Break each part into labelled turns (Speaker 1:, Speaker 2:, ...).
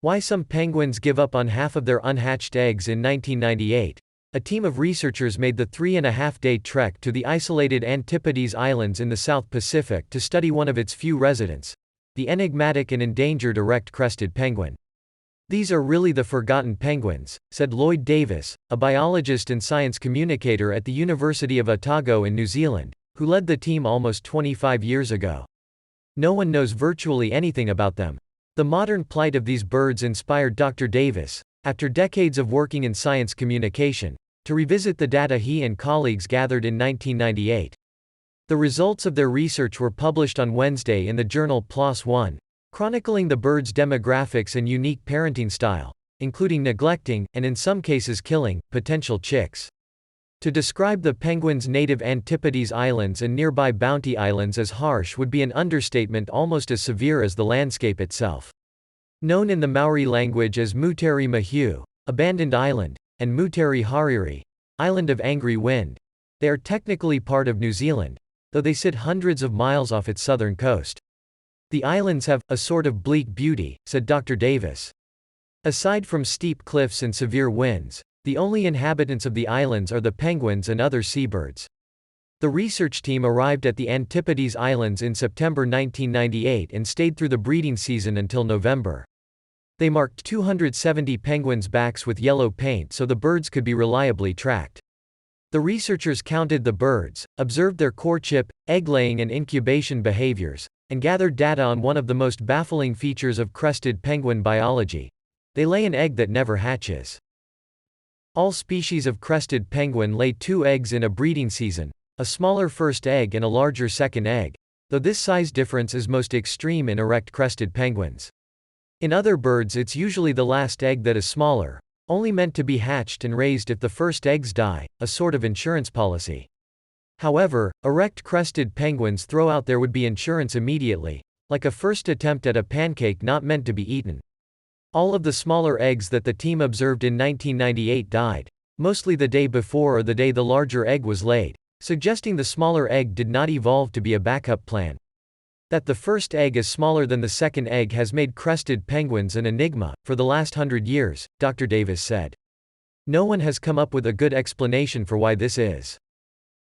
Speaker 1: Why some penguins give up on half of their unhatched eggs. In 1998, a team of researchers made the 3.5-day trek to the isolated Antipodes Islands in the South Pacific to study one of its few residents, the enigmatic and endangered erect-crested penguin. "These are really the forgotten penguins," said Lloyd Davis, a biologist and science communicator at the University of Otago in New Zealand, who led the team almost 25 years ago. "No one knows virtually anything about them." The modern plight of these birds inspired Dr. Davis, after decades of working in science communication, to revisit the data he and colleagues gathered in 1998. The results of their research were published on Wednesday in the journal PLOS One, chronicling the birds' demographics and unique parenting style, including neglecting, and in some cases killing, potential chicks. To describe the penguins' native Antipodes Islands and nearby Bounty Islands as harsh would be an understatement almost as severe as the landscape itself. Known in the Maori language as Muteri Mahiu, Abandoned Island, and Muteri Hariri, Island of Angry Wind, they are technically part of New Zealand, though they sit hundreds of miles off its southern coast. "The islands have a sort of bleak beauty," said Dr. Davis. "Aside from steep cliffs and severe winds, the only inhabitants of the islands are the penguins and other seabirds." The research team arrived at the Antipodes Islands in September 1998 and stayed through the breeding season until November. They marked 270 penguins' backs with yellow paint so the birds could be reliably tracked. The researchers counted the birds, observed their courtship, egg-laying and incubation behaviors, and gathered data on one of the most baffling features of crested penguin biology: they lay an egg that never hatches. All species of crested penguin lay 2 eggs in a breeding season, a smaller first egg and a larger second egg, though this size difference is most extreme in erect-crested penguins. In other birds it's usually the last egg that is smaller, only meant to be hatched and raised if the first eggs die, a sort of insurance policy. However, erect-crested penguins throw out their would-be insurance immediately, like a first attempt at a pancake not meant to be eaten. All of the smaller eggs that the team observed in 1998 died, mostly the day before or the day the larger egg was laid, suggesting the smaller egg did not evolve to be a backup plan. That the first egg is smaller than the second egg has made crested penguins an enigma for the last 100 years, Dr. Davis said. No one has come up with a good explanation for why this is.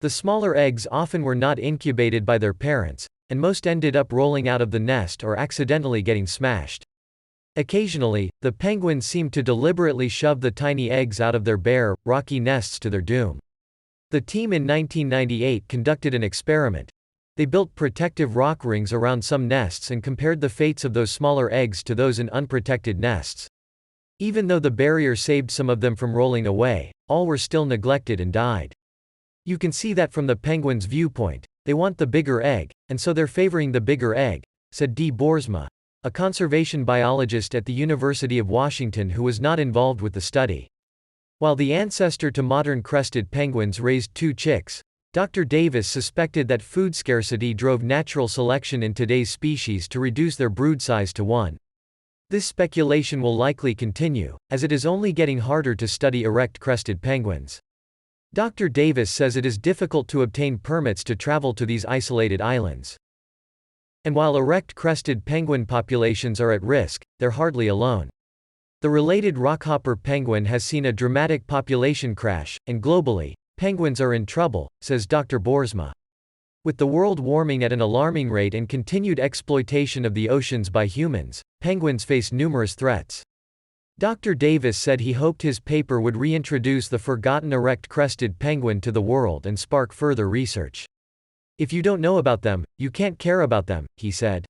Speaker 1: The smaller eggs often were not incubated by their parents, and most ended up rolling out of the nest or accidentally getting smashed. Occasionally, the penguins seemed to deliberately shove the tiny eggs out of their bare, rocky nests to their doom. The team in 1998 conducted an experiment. They built protective rock rings around some nests and compared the fates of those smaller eggs to those in unprotected nests. Even though the barrier saved some of them from rolling away, all were still neglected and died. "You can see that from the penguins' viewpoint. They want the bigger egg, and so they're favoring the bigger egg," said D. Boersma, a conservation biologist at the University of Washington who was not involved with the study. While the ancestor to modern crested penguins raised 2 chicks, Dr. Davis suspected that food scarcity drove natural selection in today's species to reduce their brood size to 1. This speculation will likely continue, as it is only getting harder to study erect-crested penguins. Dr. Davis says it is difficult to obtain permits to travel to these isolated islands. And while erect-crested penguin populations are at risk, they're hardly alone. The related rockhopper penguin has seen a dramatic population crash, and globally, penguins are in trouble, says Dr. Boersma. With the world warming at an alarming rate and continued exploitation of the oceans by humans, penguins face numerous threats. Dr. Davis said he hoped his paper would reintroduce the forgotten erect-crested penguin to the world and spark further research. "If you don't know about them, you can't care about them," he said.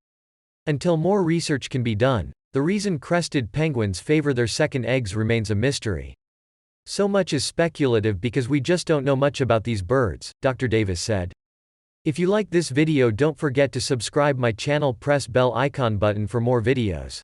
Speaker 1: Until more research can be done, the reason crested penguins favor their second eggs remains a mystery. "So much is speculative because we just don't know much about these birds," Dr. Davis said. If you like this video, don't forget to subscribe my channel, press bell icon button for more videos.